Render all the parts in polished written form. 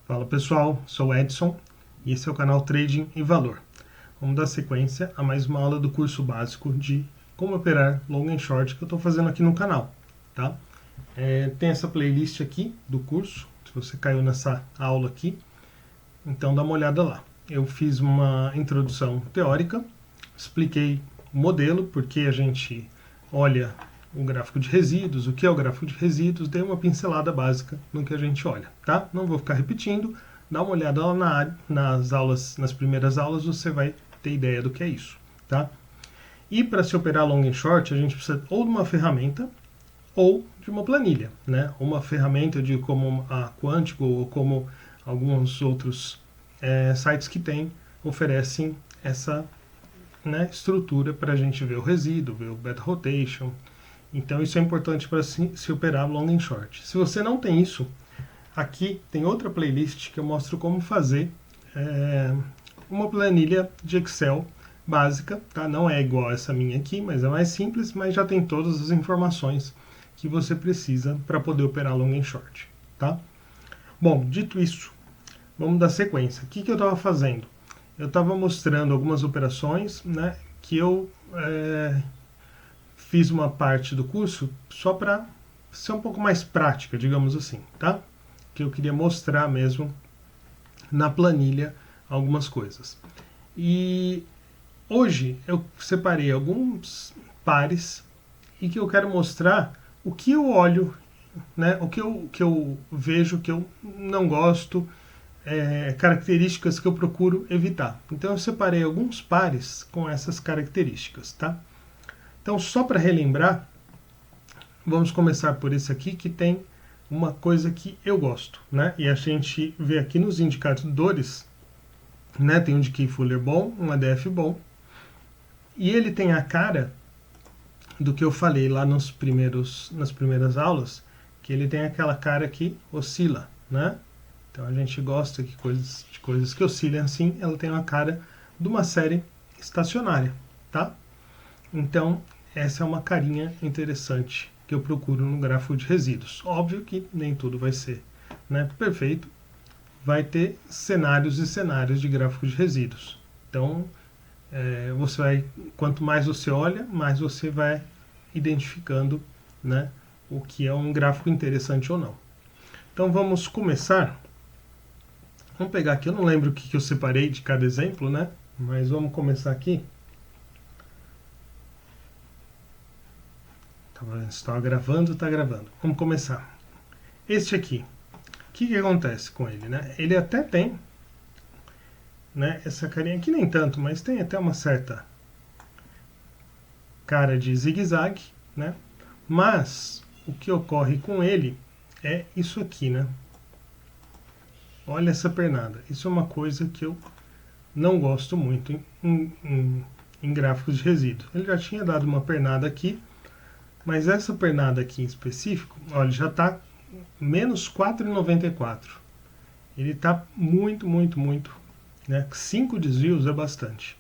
Fala pessoal, sou o Edson e esse é o canal Trading e Valor. Vamos dar sequência a mais uma aula do curso básico de como operar long and short que eu estou fazendo aqui no canal. Tá? Tem essa playlist aqui do curso, se você caiu nessa aula aqui, então dá uma olhada lá. Eu fiz uma introdução teórica, expliquei o modelo, porque a gente olha o gráfico de resíduos, o que é o gráfico de resíduos, dei uma pincelada básica no que a gente olha, tá? Não vou ficar repetindo, dá uma olhada lá nas aulas, nas primeiras aulas, você vai ter ideia do que é isso, tá? E para se operar long and short, a gente precisa ou de uma ferramenta ou de uma planilha, né? Uma ferramenta de como a Quantico ou como alguns outros sites que tem oferecem essa estrutura para a gente ver o resíduo, ver o beta rotation. Então isso é importante para se operar long and short. Se você não tem isso, aqui tem outra playlist que eu mostro como fazer uma planilha de Excel básica, tá? Não é igual essa minha aqui, mas é mais simples, mas já tem todas as informações que você precisa para poder operar long and short, tá? Bom, dito isso, vamos dar sequência. O que eu estava fazendo? Eu estava mostrando algumas operações, né, que eu fiz uma parte do curso só para ser um pouco mais prática, digamos assim, tá? Que eu queria mostrar mesmo na planilha algumas coisas. E hoje eu separei alguns pares e que eu quero mostrar o que eu olho, né? O que eu vejo que eu não gosto, características que eu procuro evitar. Então eu separei alguns pares com essas características, tá? Então, só para relembrar, vamos começar por esse aqui que tem uma coisa que eu gosto, né? E a gente vê aqui nos indicadores, né? Tem um de Key Fuller bom, um ADF bom, e ele tem a cara do que eu falei lá nas primeiras aulas, que ele tem aquela cara que oscila, né? Então a gente gosta de coisas que oscilem assim, ela tem uma cara de uma série estacionária, tá? Então, essa é uma carinha interessante que eu procuro no gráfico de resíduos. Óbvio que nem tudo vai ser, né, perfeito. Vai ter cenários e cenários de gráfico de resíduos. Então, quanto mais você olha, mais você vai identificando, né, o que é um gráfico interessante ou não. Então, vamos começar. Vamos pegar aqui, eu não lembro o que eu separei de cada exemplo, né, mas vamos começar aqui. Estava gravando, está gravando. Vamos começar. Este aqui, o que acontece com ele, né? Ele até tem, né, essa carinha aqui nem tanto, mas tem até uma certa cara de zigue-zague, né? Mas o que ocorre com ele é isso aqui, né? Olha essa pernada. Isso é uma coisa que eu não gosto muito em gráficos de resíduo. Ele já tinha dado uma pernada aqui, mas essa pernada aqui em específico, olha, já está menos 4,94. Ele está muito, né? 5 desvios é bastante.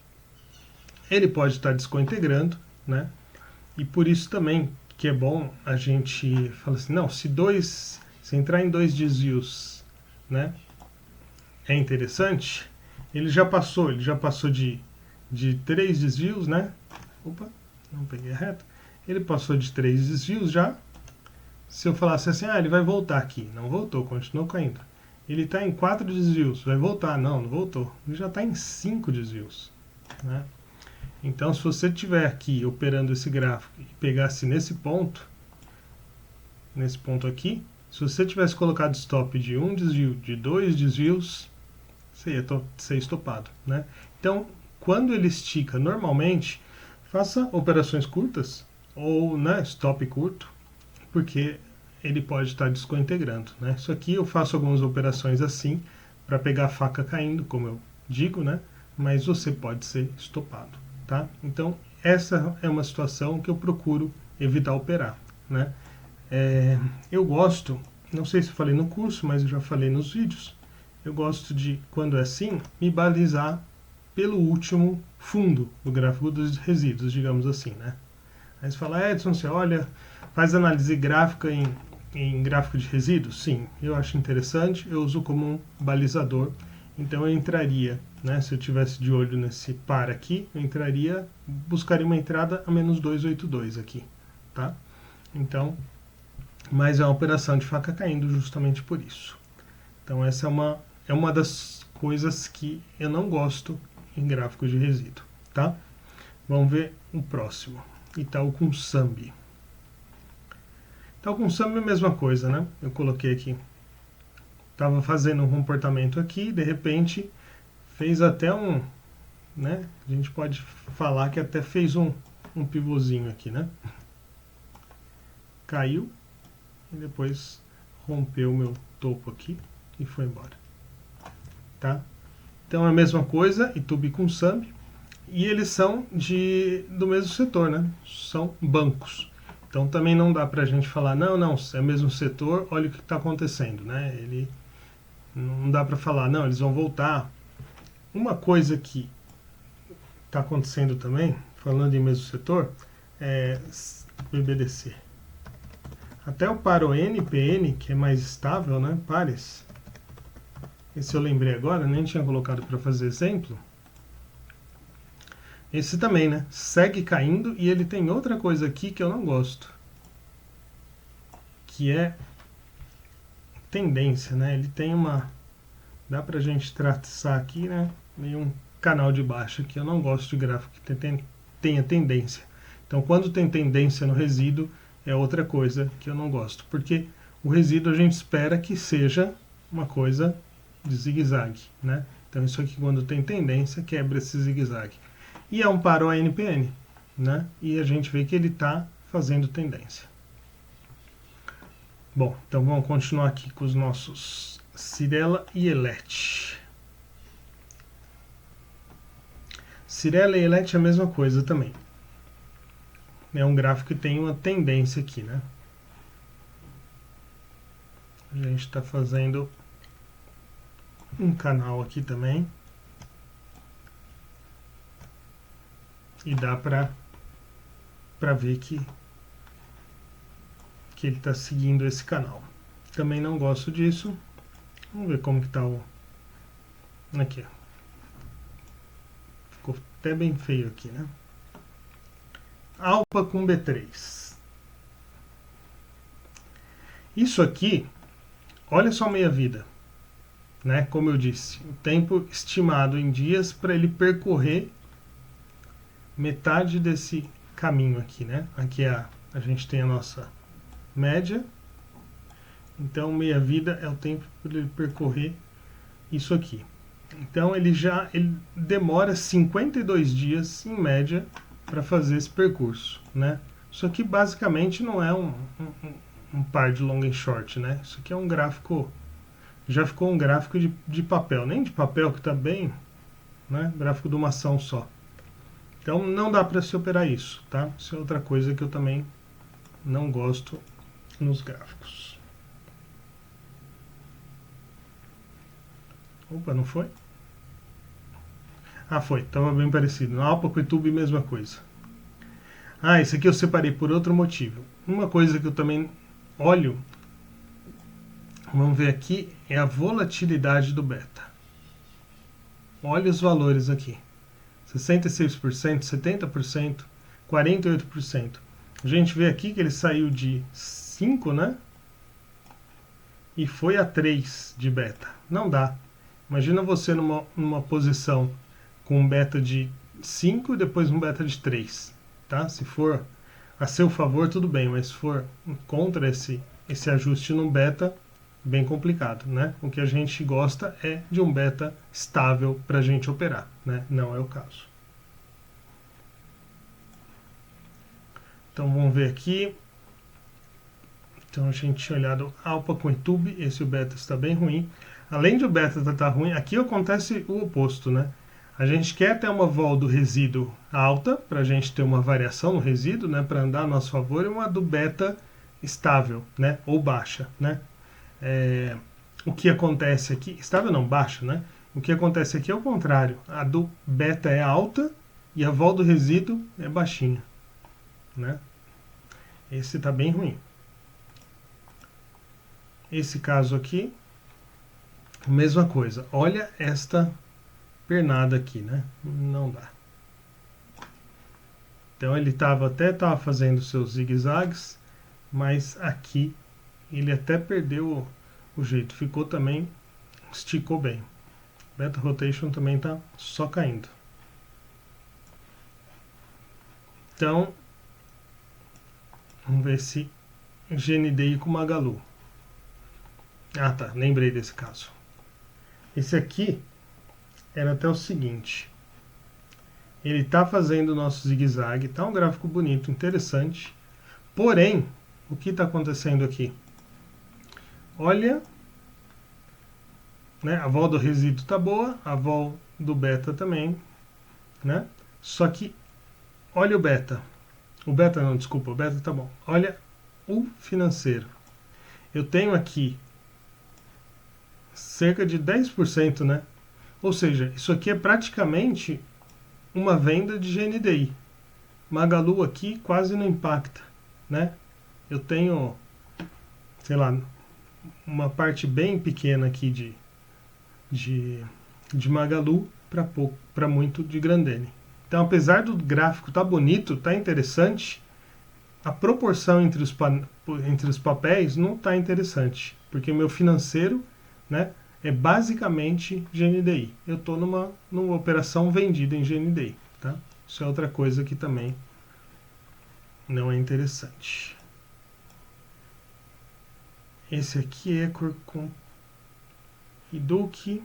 Ele pode estar descointegrando, né? E por isso também que é bom a gente falar assim, não, se entrar em 2 desvios, né, é interessante, ele já passou de 3 desvios, né? Opa, não peguei a reta. Ele passou de 3 desvios já. Se eu falasse assim, ele vai voltar aqui. Não voltou, continuou caindo. Ele está em 4 desvios. Vai voltar? Não voltou. Ele já está em 5 desvios. Né? Então, se você estiver aqui operando esse gráfico e pegasse nesse ponto aqui, se você tivesse colocado stop de 1 desvio, de 2 desvios, você ia ser estopado. Né? Então, quando ele estica normalmente, faça operações curtas, ou, né, stop curto, porque ele pode estar descointegrando, né? Isso aqui eu faço algumas operações assim para pegar a faca caindo, como eu digo, né? Mas você pode ser estopado, tá? Então essa é uma situação que eu procuro evitar operar, né? Eu gosto, não sei se eu falei no curso, mas eu já falei nos vídeos. Eu gosto de, quando é assim, me balizar pelo último fundo do gráfico dos resíduos, digamos assim, né? Aí você fala, Edson, você olha, faz análise gráfica em em gráfico de resíduos? Sim, eu acho interessante, eu uso como um balizador. Então eu entraria, né, se eu tivesse de olho nesse par aqui, eu entraria, buscaria uma entrada a menos 282 aqui, tá? Então, mas é uma operação de faca caindo justamente por isso. Então essa é uma das coisas que eu não gosto em gráfico de resíduo, tá? Vamos ver o próximo. Itaú com Sambi. Itaú com Sambi é a mesma coisa, né? Eu coloquei aqui. Estava fazendo um comportamento aqui, de repente fez até um, né? A gente pode falar que até fez um pivôzinho aqui, né? Caiu e depois rompeu o meu topo aqui e foi embora, tá? Então é a mesma coisa, Itaú com Sambi, e eles são do mesmo setor, né? São bancos. Então também não dá para a gente falar, não, é o mesmo setor, olha o que está acontecendo, né? Ele não dá para falar, não, eles vão voltar. Uma coisa que está acontecendo também, falando em mesmo setor, é BBDC. Até o paro NPN, que é mais estável, né? Pares. Esse eu lembrei agora, nem tinha colocado para fazer exemplo. Esse também, né? Segue caindo e ele tem outra coisa aqui que eu não gosto. Que é tendência, né? Ele tem uma... Dá pra gente traçar aqui, né? Meio um canal de baixa, que eu não gosto de gráfico que tenha tendência. Então, quando tem tendência no resíduo, é outra coisa que eu não gosto. Porque o resíduo a gente espera que seja uma coisa de zigue-zague, né? Então, isso aqui, quando tem tendência, quebra esse zigue-zague. E é um paro ANPN, né? E a gente vê que ele está fazendo tendência. Bom, então vamos continuar aqui com os nossos Cyrela e Elete. Cyrela e Elete é a mesma coisa também. É um gráfico que tem uma tendência aqui, né? A gente está fazendo um canal aqui também. E dá para ver que ele está seguindo esse canal. Também não gosto disso. Vamos ver como que está o... Aqui, ó. Ficou até bem feio aqui, né? Alpa com B3. Isso aqui, olha só meia vida, né? Como eu disse, o tempo estimado em dias para ele percorrer metade desse caminho aqui, né? Aqui a gente tem a nossa média. Então, meia vida é o tempo para ele percorrer isso aqui. Então, ele demora 52 dias, em média, para fazer esse percurso, né? Isso aqui, basicamente, não é um par de long and short, né? Isso aqui é um gráfico... Já ficou um gráfico de papel. Nem de papel, que está bem... né? Gráfico de uma ação só. Então, não dá para se operar isso, tá? Isso é outra coisa que eu também não gosto nos gráficos. Opa, não foi? Ah, foi. Estava bem parecido. Na Alpa com o YouTube, mesma coisa. Ah, esse aqui eu separei por outro motivo. Uma coisa que eu também olho, vamos ver aqui, é a volatilidade do beta. Olha os valores aqui. 66%, 70%, 48%. A gente vê aqui que ele saiu de 5, né? E foi a 3 de beta. Não dá. Imagina você numa posição com um beta de 5 e depois um beta de 3. Tá? Se for a seu favor, tudo bem, mas se for contra esse ajuste no beta, bem complicado, né? O que a gente gosta é de um beta estável para a gente operar, né? Não é o caso. Então vamos ver aqui. Então a gente tinha olhado Alpa com YouTube, esse o beta está bem ruim. Além de o beta estar ruim, aqui acontece o oposto, né? A gente quer ter uma vol do resíduo alta, para a gente ter uma variação no resíduo, né? Para andar a nosso favor, e uma do beta estável, né? Ou baixa, né? O que acontece aqui, estável não, baixa, né? O que acontece aqui é o contrário. A do beta é alta e a vol do resíduo é baixinha, né? Esse está bem ruim. Esse caso aqui, mesma coisa. Olha esta pernada aqui, né? Não dá. Então ele até estava fazendo seus zigue-zagues, mas aqui ele até perdeu o jeito. Ficou também, esticou bem. Beta Rotation também está só caindo. Então, vamos ver se GNDI com Magalu. Ah tá, lembrei desse caso. Esse aqui era até o seguinte. Ele está fazendo o nosso zigue-zague, está um gráfico bonito, interessante. Porém, o que está acontecendo aqui? Olha, né, a vol do resíduo está boa, a vol do beta também, né? Só que, olha o beta. O beta não, desculpa, o beta tá bom. Olha o financeiro. Eu tenho aqui cerca de 10%, né? Ou seja, isso aqui é praticamente uma venda de GNDI. Magalu aqui quase não impacta, né? Eu tenho, sei lá, uma parte bem pequena aqui de Magalu para muito de Grendene. Então, apesar do gráfico tá bonito, tá interessante, a proporção entre os papéis não tá interessante, porque meu financeiro, né, é basicamente GNDI. Eu estou numa operação vendida em GNDI, tá? Isso é outra coisa que também não é interessante. Esse aqui é com Iduki.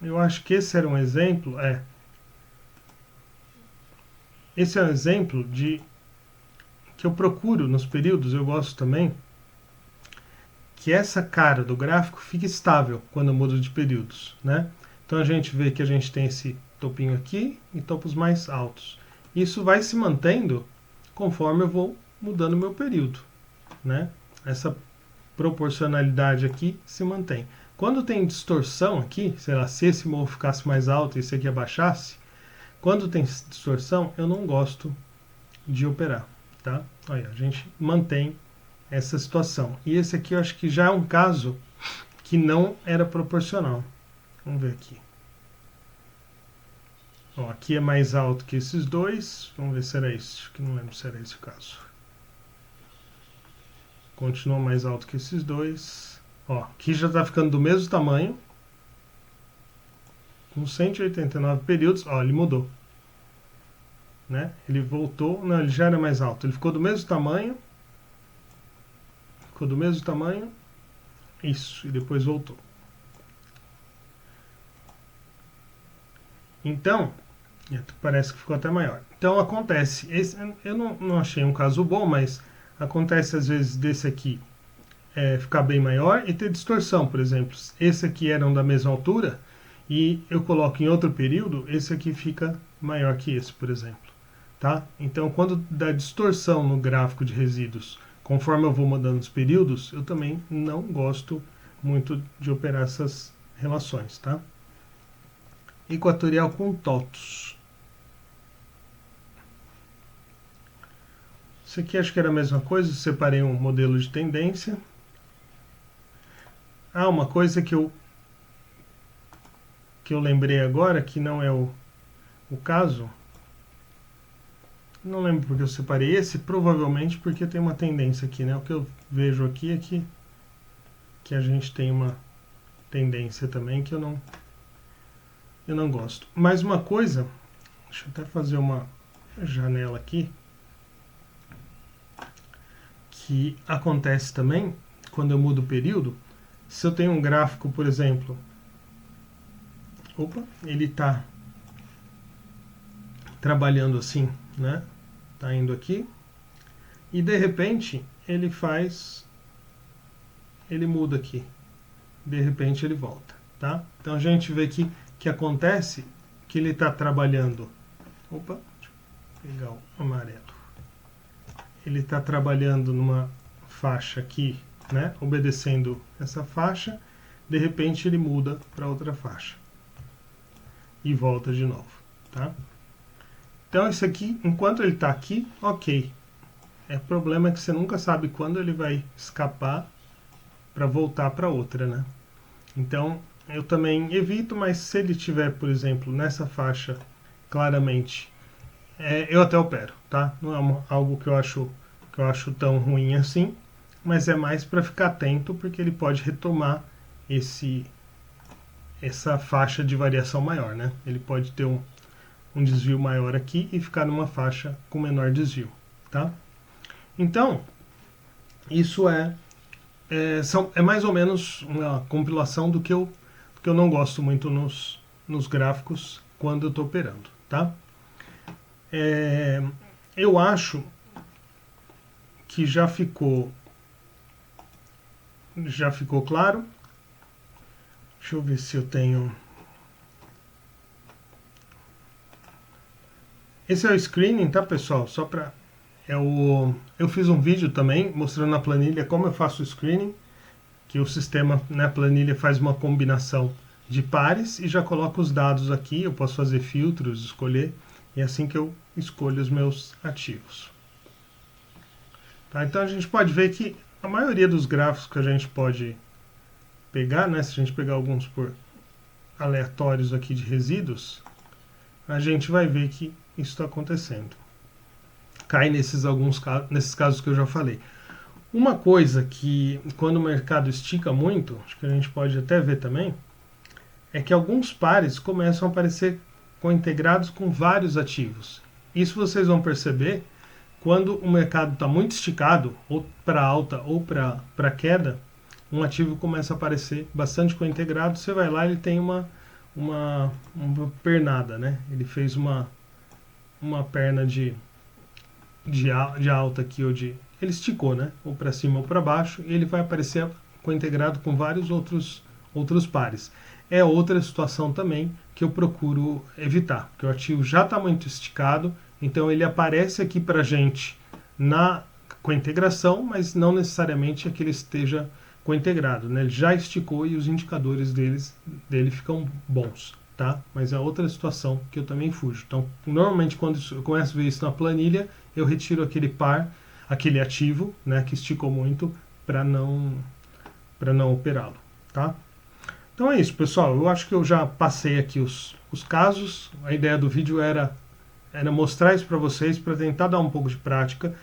Eu acho que esse era um exemplo, esse é um exemplo de que eu procuro nos períodos, eu gosto também, que essa cara do gráfico fique estável quando eu mudo de períodos, né? Então a gente vê que a gente tem esse topinho aqui e topos mais altos. Isso vai se mantendo conforme eu vou mudando meu período, né? Essa proporcionalidade aqui se mantém. Quando tem distorção aqui, sei lá, se esse morro ficasse mais alto e esse aqui abaixasse, quando tem distorção, eu não gosto de operar, tá? Olha, a gente mantém essa situação. E esse aqui eu acho que já é um caso que não era proporcional. Vamos ver aqui. Ó, aqui é mais alto que esses dois. Vamos ver se era isso. Que não lembro se era esse o caso. Continua mais alto que esses dois. Ó, aqui já está ficando do mesmo tamanho. Com 189 períodos. Ó, ele mudou. Né? Ele voltou. Não, ele já era mais alto. Ele ficou do mesmo tamanho. Ficou do mesmo tamanho. Isso. E depois voltou. Então, parece que ficou até maior. Então acontece. Eu não achei um caso bom, mas acontece às vezes desse aqui ficar bem maior e ter distorção, por exemplo. Esse aqui eram da mesma altura e eu coloco em outro período, esse aqui fica maior que esse, por exemplo. Tá? Então, quando dá distorção no gráfico de resíduos, conforme eu vou mudando os períodos, eu também não gosto muito de operar essas relações. Tá? Equatorial com TOTUS. Isso aqui acho que era a mesma coisa, eu separei um modelo de tendência. Ah, uma coisa que eu lembrei agora, que não é o caso. Não lembro porque eu separei esse, provavelmente porque tem uma tendência aqui, né? O que eu vejo aqui é que a gente tem uma tendência também que eu não gosto. Mais uma coisa, deixa eu até fazer uma janela aqui, que acontece também quando eu mudo o período. Se eu tenho um gráfico, por exemplo, ele está trabalhando assim, né? Tá indo aqui e de repente ele muda aqui, de repente ele volta, tá? Então a gente vê aqui que acontece que ele está trabalhando. Deixa eu pegar o amarelo. Ele está trabalhando numa faixa aqui, né? Obedecendo essa faixa, de repente ele muda para outra faixa e volta de novo, tá? Então isso aqui, enquanto ele está aqui, ok. O problema é que você nunca sabe quando ele vai escapar para voltar para outra, né? Então, eu também evito, mas se ele tiver, por exemplo, nessa faixa, claramente, eu até opero, tá? Não é algo que eu acho tão ruim assim, mas é mais para ficar atento, porque ele pode retomar essa faixa de variação maior, né? Ele pode ter um desvio maior aqui e ficar numa faixa com menor desvio, tá? Então, isso é mais ou menos uma compilação do que eu não gosto muito nos gráficos quando eu estou operando, tá? Eu acho que já ficou claro. Deixa eu ver se eu tenho... Esse é o screening, tá, pessoal? Só para... Eu fiz um vídeo também mostrando na planilha como eu faço o screening, que o sistema na planilha faz uma combinação de pares e já coloca os dados aqui. Eu posso fazer filtros, escolher, e é assim que eu escolho os meus ativos. Tá? Então a gente pode ver que a maioria dos gráficos que a gente pode pegar, né, se a gente pegar alguns por aleatórios aqui de resíduos, a gente vai ver que isso está acontecendo. Cai nesses casos que eu já falei. Uma coisa que, quando o mercado estica muito, acho que a gente pode até ver também, é que alguns pares começam a aparecer integrados com vários ativos. Isso vocês vão perceber quando o mercado está muito esticado, ou para alta ou para queda, um ativo começa a aparecer bastante co-integrado. Você vai lá, ele tem uma pernada, né? Ele fez uma perna de alta aqui, ele esticou, né? Ou para cima ou para baixo, e ele vai aparecer co-integrado com vários outros pares. É outra situação também que eu procuro evitar, porque o ativo já está muito esticado, então ele aparece aqui para a gente com a integração, mas não necessariamente é que ele esteja co-integrado, né? Ele já esticou e os indicadores dele ficam bons, tá? Mas é outra situação que eu também fujo. Então, normalmente quando eu começo a ver isso na planilha, eu retiro aquele par, aquele ativo, né, que esticou muito, para não operá-lo, tá? Então é isso, pessoal. Eu acho que eu já passei aqui os casos. A ideia do vídeo era mostrar isso para vocês, para tentar dar um pouco de prática.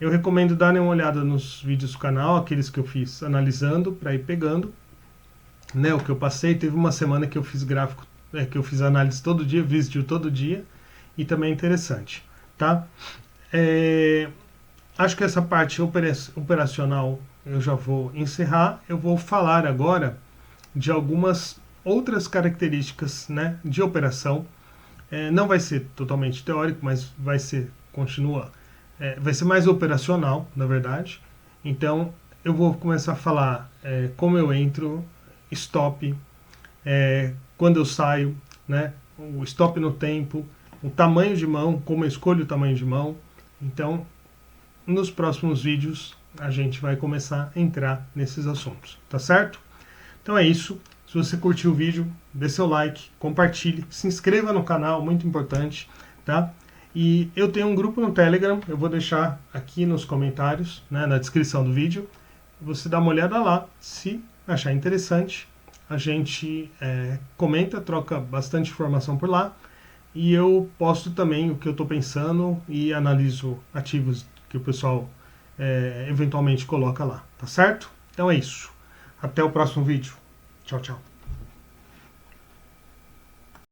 Eu recomendo darem uma olhada nos vídeos do canal, aqueles que eu fiz analisando, para ir pegando, né, o que eu passei. Teve uma semana que eu fiz gráfico, que eu fiz análise todo dia, vídeo todo dia, e também é interessante, tá? Acho que essa parte operacional eu já vou encerrar. Eu vou falar agora de algumas outras características, né, de operação. Não vai ser totalmente teórico, mas vai ser mais operacional, na verdade. Então eu vou começar a falar como eu entro, stop, quando eu saio, né, o stop no tempo, o tamanho de mão, como eu escolho o tamanho de mão. Então, nos próximos vídeos a gente vai começar a entrar nesses assuntos, tá certo? Então é isso. Se você curtiu o vídeo, dê seu like, compartilhe, se inscreva no canal, muito importante, tá? E eu tenho um grupo no Telegram, eu vou deixar aqui nos comentários, né, na descrição do vídeo. Você dá uma olhada lá, se achar interessante, a gente comenta, troca bastante informação por lá, e eu posto também o que eu estou pensando e analiso ativos que o pessoal eventualmente coloca lá, tá certo? Então é isso. Até o próximo vídeo. Tchau, tchau.